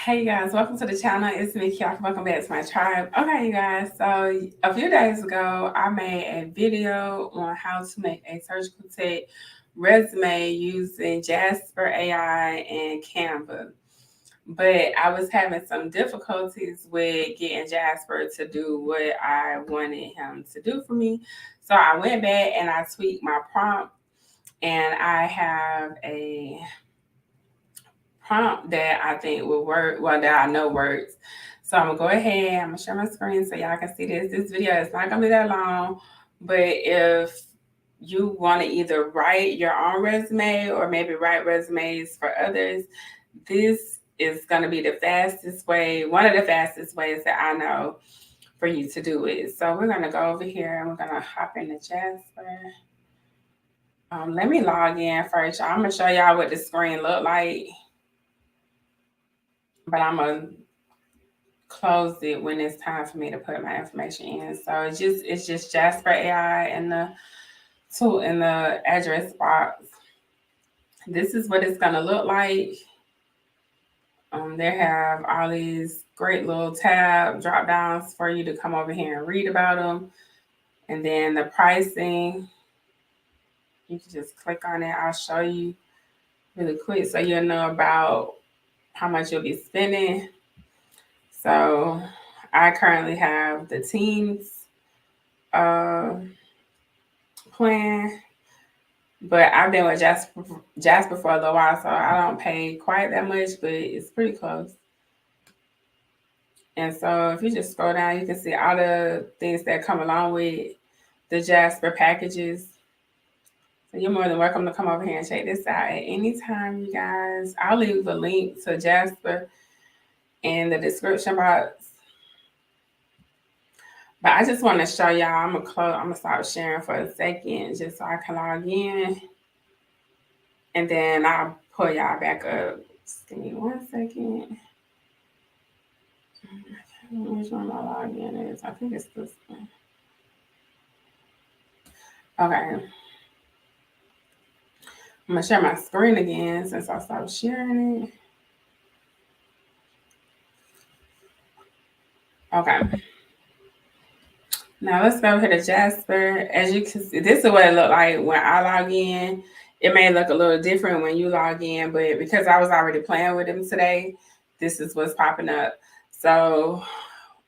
Hey you guys, welcome to the channel. It's me, Kiara. Welcome back to my tribe. Okay, you guys, so a few days ago, I made a video on how to make a surgical tech resume using Jasper AI and Canva. But I was having some difficulties with getting Jasper to do what I wanted him to do for me. So I went back and I tweaked my prompt, and I have a prompt that I think will work, well, that I know works. So I'm gonna go ahead, I'm gonna share my screen so y'all can see this. This video is not gonna be that long, but if you want to either write your own resume or maybe write resumes for others, this is gonna be the fastest way, one of the fastest ways that I know for you to do it. So we're gonna go over here and we're gonna hop into Jasper. Let me log in first. I'm gonna show y'all what the screen look like, but I'm gonna close it when it's time for me to put my information in. So it's just Jasper AI and the tool in the address box. This is what it's gonna look like. They have all these great little tab drop downs for you to come over here and read about them. And then the pricing, you can just click on it. I'll show you really quick so you'll know about how much you'll be spending. So I currently have the teens uh, plan, but I've been with Jasper for a little while, so I don't pay quite that much, but it's pretty close. And so if you just scroll down, you can see all the things that come along with the Jasper packages. So you're more than welcome to come over here and check this out at any time, you guys. I'll leave a link to Jasper in the description box. But I just want to show y'all, I'm gonna stop sharing for a second just so I can log in. And then I'll pull y'all back up. Just give me 1 second. Which one my login is? I think it's this one. Okay. I'm gonna share my screen again since I stopped sharing it. Okay. Now let's go here to Jasper. As you can see, this is what it looked like when I log in. It may look a little different when you log in, but because I was already playing with them today, this is what's popping up. So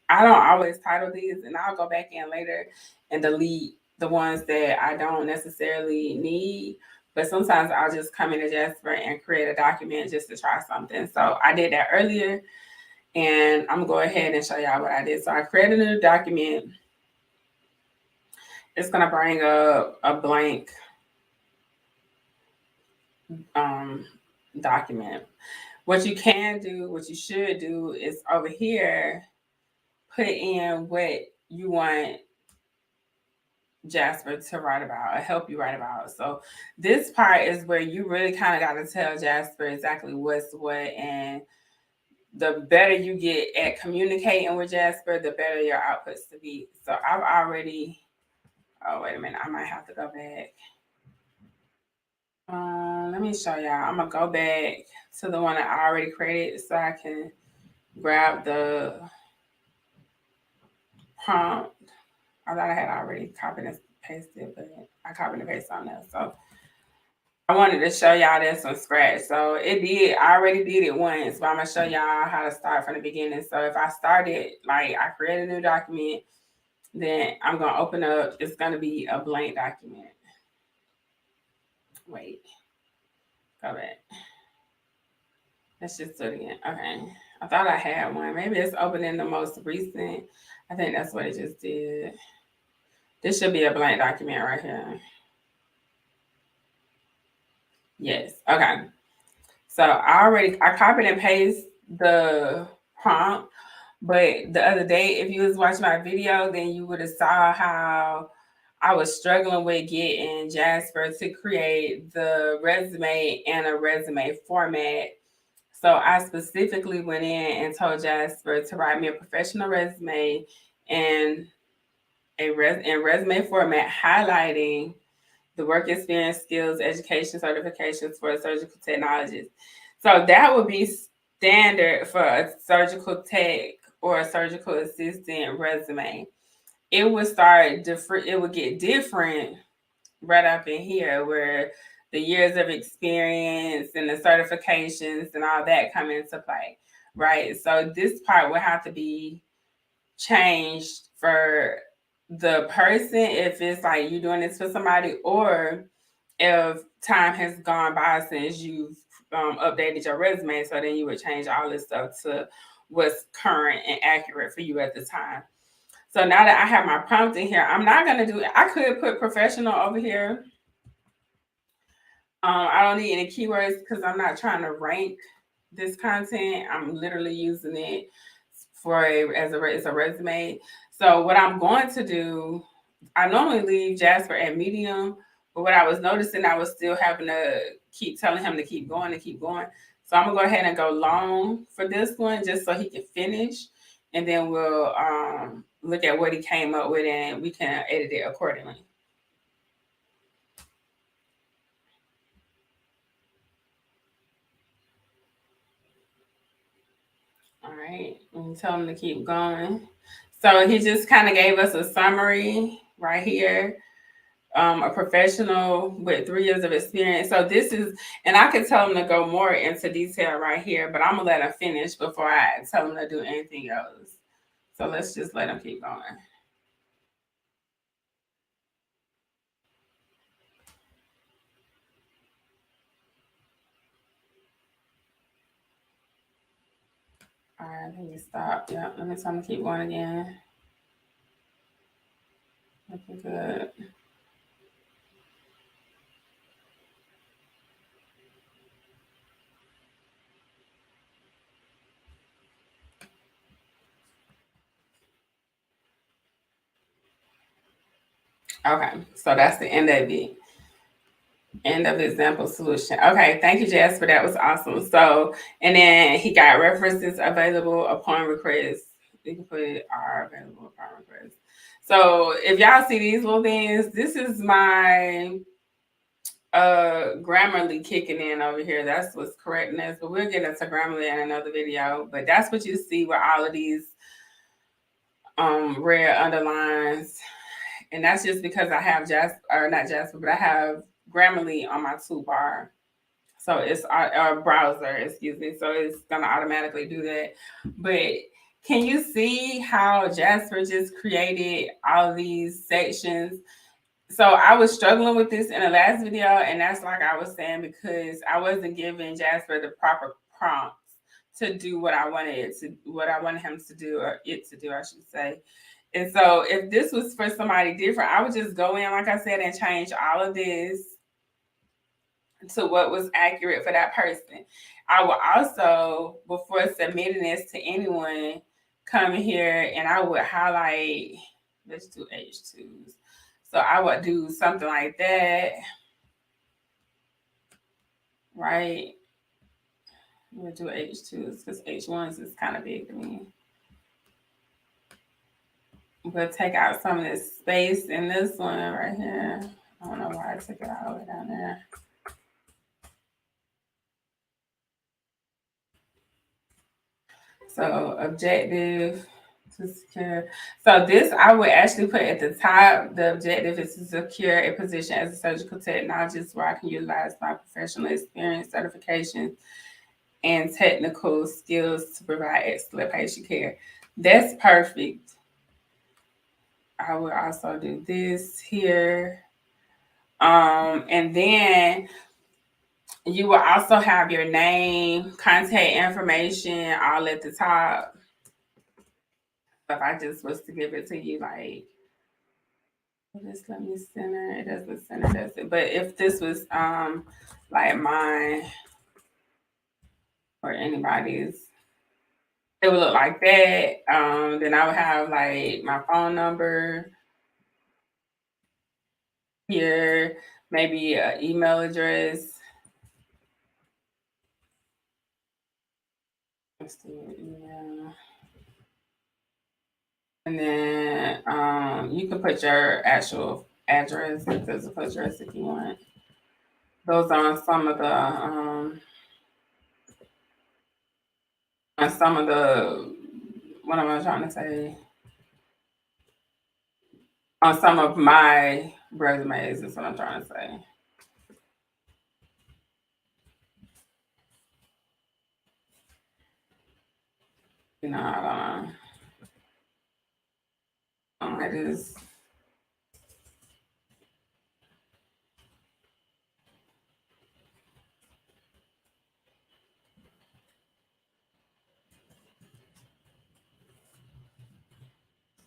I don't always title these, and I'll go back in later and delete the ones that I don't necessarily need. But sometimes I'll just come into Jasper and create a document just to try something. So I did that earlier, and I'm gonna go ahead and show y'all what I did. So I created a new document. It's gonna bring up a blank document. What you can do, what you should do is over here, put in what you want Jasper to write about or help you write about. So this part is where you really kind of got to tell Jasper exactly what's what, and the better you get at communicating with Jasper, the better your outputs to be. So I've already, oh wait a minute, I might have to go back. Let me show y'all. I'm gonna go back to the one that I already created so I can grab the prompt. I thought I had already copied and pasted, but I copied and pasted on there. So I wanted to show y'all this from scratch. So I already did it once, but I'm gonna show y'all how to start from the beginning. So if I started, like I created a new document, then I'm gonna open up, it's gonna be a blank document. Wait, go back. Let's just do it again. Okay. I thought I had one. Maybe it's opening the most recent. I think that's what it just did. This should be a blank document right here. Yes. Okay. So I copied and pasted the prompt, but the other day, if you was watching my video, then you would have saw how I was struggling with getting Jasper to create the resume and a resume format. So I specifically went in and told Jasper to write me a professional resume and in resume format, highlighting the work experience, skills, education certifications for a surgical technologist. So that would be standard for a surgical tech or a surgical assistant resume, it would start different. It would get different right up in here where the years of experience and the certifications and all that come into play, right? So this part would have to be changed for the person if it's like you doing this for somebody, or if time has gone by since you've updated your resume, so then you would change all this stuff to what's current and accurate for you at the time. So now that I have my prompt in here, I'm not gonna do it. I could put professional over here. I don't need any keywords because I'm not trying to rank this content. I'm literally using it for as a resume. So what I'm going to do, I normally leave Jasper at medium, but what I was noticing, I was still having to keep telling him to keep going and keep going. So I'm gonna go ahead and go long for this one just so he can finish, and then we'll look at what he came up with and we can edit it accordingly. All right, and tell him to keep going. So he just kind of gave us a summary right here. A professional with 3 years of experience. So this is, and I could tell him to go more into detail right here, but I'm gonna let him finish before I tell him to do anything else. So let's just let him keep going. All right, let me stop. Yeah, let me tell him to keep going again. Looking good. Okay, so that's the end of it. End of example solution. Okay, thank you, Jasper. That was awesome. So, and then he got references available upon request. You can put are available upon request. So, if y'all see these little things, this is my Grammarly kicking in over here. That's what's correctness, but we'll get into Grammarly in another video. But that's what you see with all of these red underlines, and that's just because I have Jasper, or not Jasper, but I have Grammarly on my toolbar. So it's our browser, excuse me. So it's gonna automatically do that. But can you see how Jasper just created all these sections? So I was struggling with this in the last video, and that's like I was saying, because I wasn't giving Jasper the proper prompts to do what I wanted it to, what I wanted him to do, or it to do, I should say. And so if this was for somebody different, I would just go in, like I said, and change all of this to what was accurate for that person. I will also, before submitting this to anyone, come here and I would highlight, let's do H2s. So I would do something like that, right? We'll do H2s because H1s is kind of big to me. We'll take out some of this space in this one right here. I don't know why I took it all the way down there. So objective to secure. So this I would actually put at the top. The objective is to secure a position as a surgical technologist where I can utilize my professional experience, certifications, and technical skills to provide excellent patient care. That's perfect. I would also do this here. And then you will also have your name, contact information, all at the top. If I just was to give it to you, like, just let me center. It doesn't center, does it? But if this was like mine or anybody's, it would look like that. Then I would have like my phone number here, maybe an email address. Let's see, email. And then you can put your actual address, physical address if you want. Those are some of the on some of the, what am I trying to say? On some of my resumes is what I'm trying to say. I don't know. I just,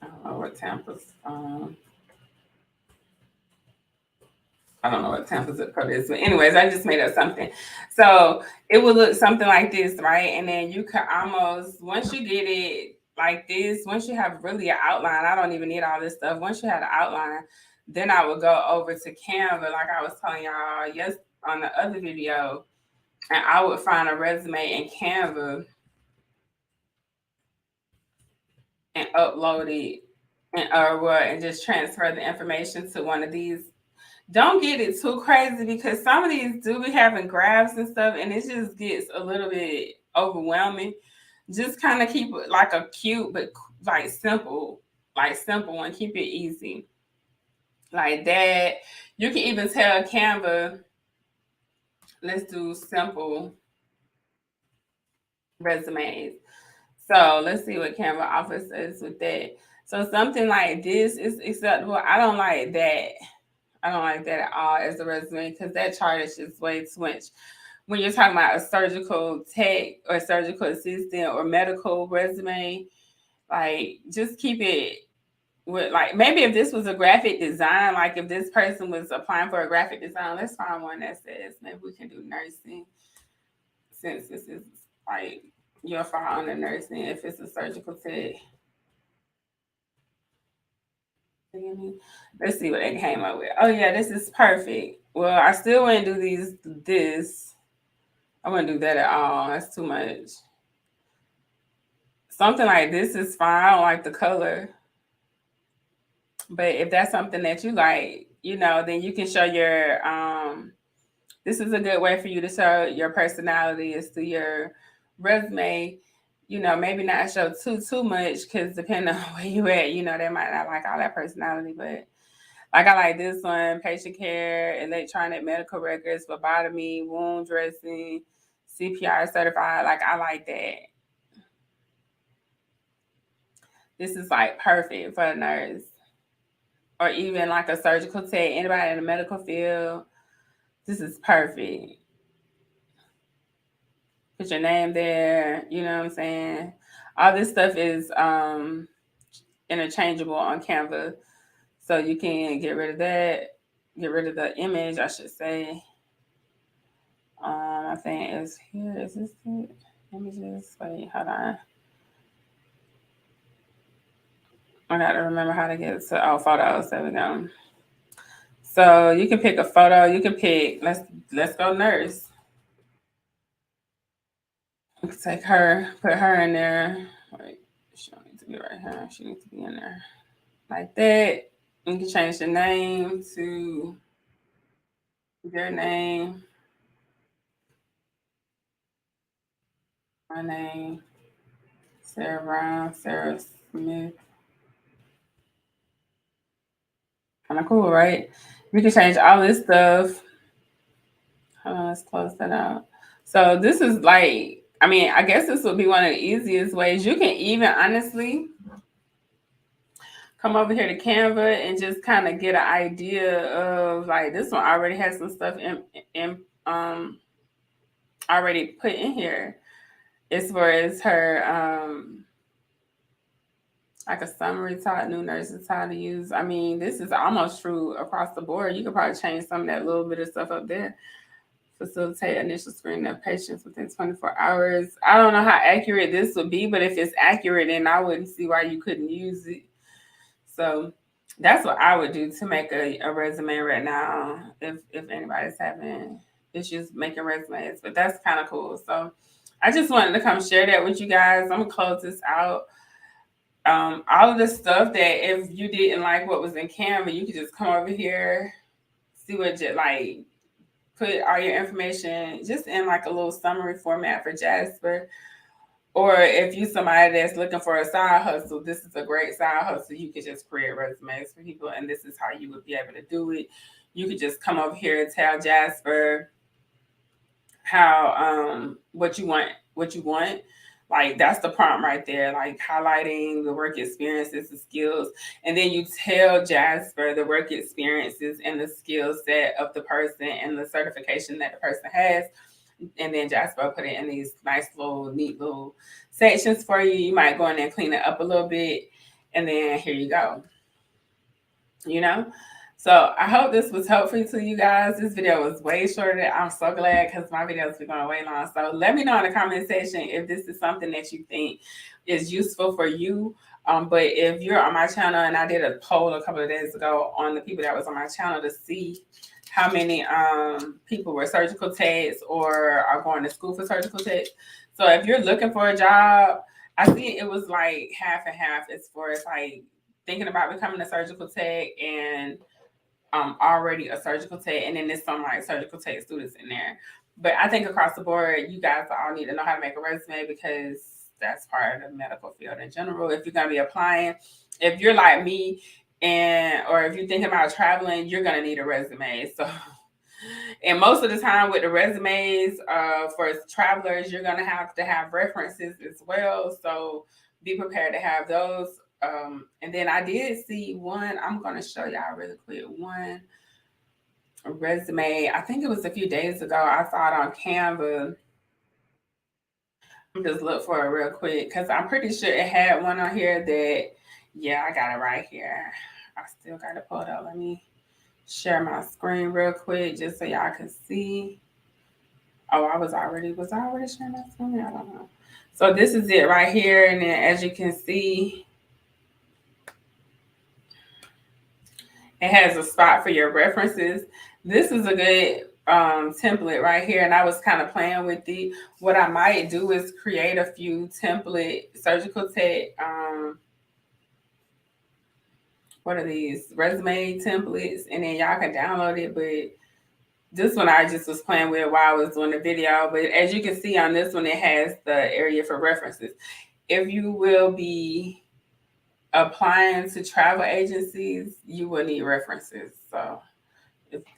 I don't know what Tampa's. I don't know what Tampa zip code is, but anyways, I just made up something. So it would look something like this, right? And then you could almost, once you get it like this, once you have really an outline, I don't even need all this stuff. Once you have an outline, then I would go over to Canva, like I was telling y'all yes on the other video, and I would find a resume in Canva and upload it and just transfer the information to one of these. Don't get it too crazy because some of these do be having graphs and stuff, and it just gets a little bit overwhelming. Just kind of keep it like a cute but like simple one. Keep it easy, like that. You can even tell Canva, let's do simple resumes. So let's see what Canva offers us with that. So something like this is acceptable. I don't like that. I don't like that at all as a resume because that chart is just way too much. When you're talking about a surgical tech or surgical assistant or medical resume, like just keep it with, like, maybe if this was a graphic design, like if this person was applying for a graphic design, let's find one that says maybe we can do nursing, since this is like you'll fall under nursing if it's a surgical tech. Let's see what they came up with. Oh yeah, this is perfect. Well, I still wouldn't do this. I wouldn't do that at all. That's too much. Something like this is fine. I don't like the color. But if that's something that you like, then you can show your this is a good way for you to show your personality is through your resume. Maybe not show too much because depending on where you at, they might not like all that personality. But like I like this one: patient care, electronic medical records, phlebotomy, wound dressing, CPR certified. Like I like that. This is like perfect for a nurse or even like a surgical tech, anybody in the medical field. This is perfect. Put your name there. You know what I'm saying? All this stuff is interchangeable on Canva. So you can get rid of that, get rid of the image, I should say. I think it's here. Is this it? Images. Wait, hold on. I gotta remember how to get to photos. There we go. So you can pick a photo. You can pick. Let's go nurse. We can take her, put her in there. Wait, she don't need to be right here. She needs to be in there like that. You can change the name to your name. My name, Sarah Brown, Sarah Smith. Kind of cool, right? You can change all this stuff. Hold on, let's close that out. So this is like, I guess this would be one of the easiest ways. You can even honestly come over here to Canva and just kind of get an idea of, like, this one already has some stuff already put in here as far as her like a summary taught new nurses how to use. This is almost true across the board. You could probably change some of that little bit of stuff up there. Facilitate initial screening of patients within 24 hours. I don't know how accurate this would be, but if it's accurate, then I wouldn't see why you couldn't use it. So that's what I would do to make a resume right now if anybody's having issues making resumes. But that's kind of cool. So I just wanted to come share that with you guys. I'm gonna close this out. All of the stuff that if you didn't like what was in Canva, you could just come over here, see what like put all your information just in like a little summary format for Jasper. Or if you somebody that's looking for a side hustle, this is a great side hustle. You could just create resumes for people, and this is how you would be able to do it. You could just come over here and tell Jasper how what you want. Like that's the prompt right there, like highlighting the work experiences, the skills, and then you tell Jasper the work experiences and the skill set of the person and the certification that the person has. And then Jasper put it in these nice little neat little sections for you. You might go in there and clean it up a little bit, and then here you go. You know, so I hope this was helpful to you guys. This video was way shorter. I'm so glad because my videos been going way long. So let me know in the comment section if this is something that you think is useful for you. But if you're on my channel, and I did a poll a couple of days ago on the people that was on my channel to see how many people were surgical techs or are going to school for surgical techs. So if you're looking for a job, I see it was like half and half as far as like thinking about becoming a surgical tech and already a surgical tech, and then there's some like surgical tech students in there. But I think across the board, you guys all need to know how to make a resume because that's part of the medical field in general. If you're gonna be applying, if you're like me, or if you're thinking about traveling, you're gonna need a resume. So, and most of the time with the resumes for travelers, you're gonna have to have references as well. So be prepared to have those. And then I did see one. I'm gonna show y'all really quick one resume. I think it was a few days ago. I saw it on Canva. I'm just look for it real quick because I'm pretty sure it had one on here that, yeah, I got it right here. I still got to pull it up. Let me share my screen real quick just so y'all can see. Oh, was I already sharing my screen? I don't know. So this is it right here. And then as you can see, it has a spot for your references. This is a good template right here, and I was kind of playing with it. What I might do is create a few template surgical tech. What are these resume templates? And then y'all can download it. But this one I just was playing with while I was doing the video. But as you can see on this one, it has the area for references. If you will be applying to travel agencies, you will need references. So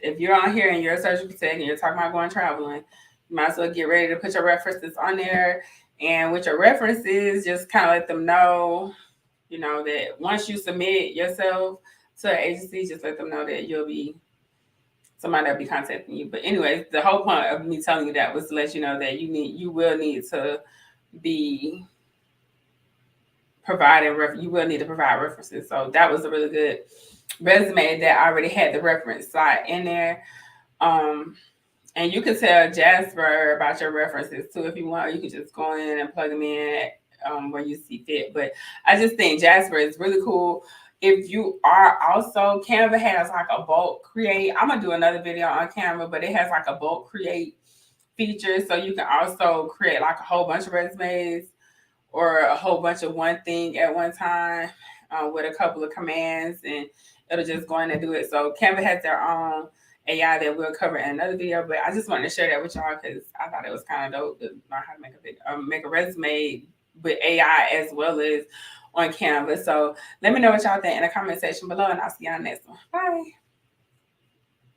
if you're on here and you're a surgical tech and you're talking about going traveling, you might as well get ready to put your references on there. And with your references, just kind of let them know, that once you submit yourself to an agency, just let them know that you'll be somebody that'll be contacting you. But anyways, the whole point of me telling you that was to let you know that you will need to be you will need to provide references. So that was a really good resume that already had the reference slide in there. And you can tell Jasper about your references too if you want. You can just go in and plug them in where you see fit. But I just think Jasper is really cool. If you are also, Canva has like a bulk create. I'm gonna do another video on Canva, but it has like a bulk create feature, so you can also create like a whole bunch of resumes or a whole bunch of one thing at one time with a couple of commands, and it'll just go in and do it. So Canva has their own AI that we'll cover in another video, but I just wanted to share that with y'all because I thought it was kind of dope to learn how to make a resume with AI as well as on Canva. So let me know what y'all think in the comment section below, and I'll see y'all next one. Bye.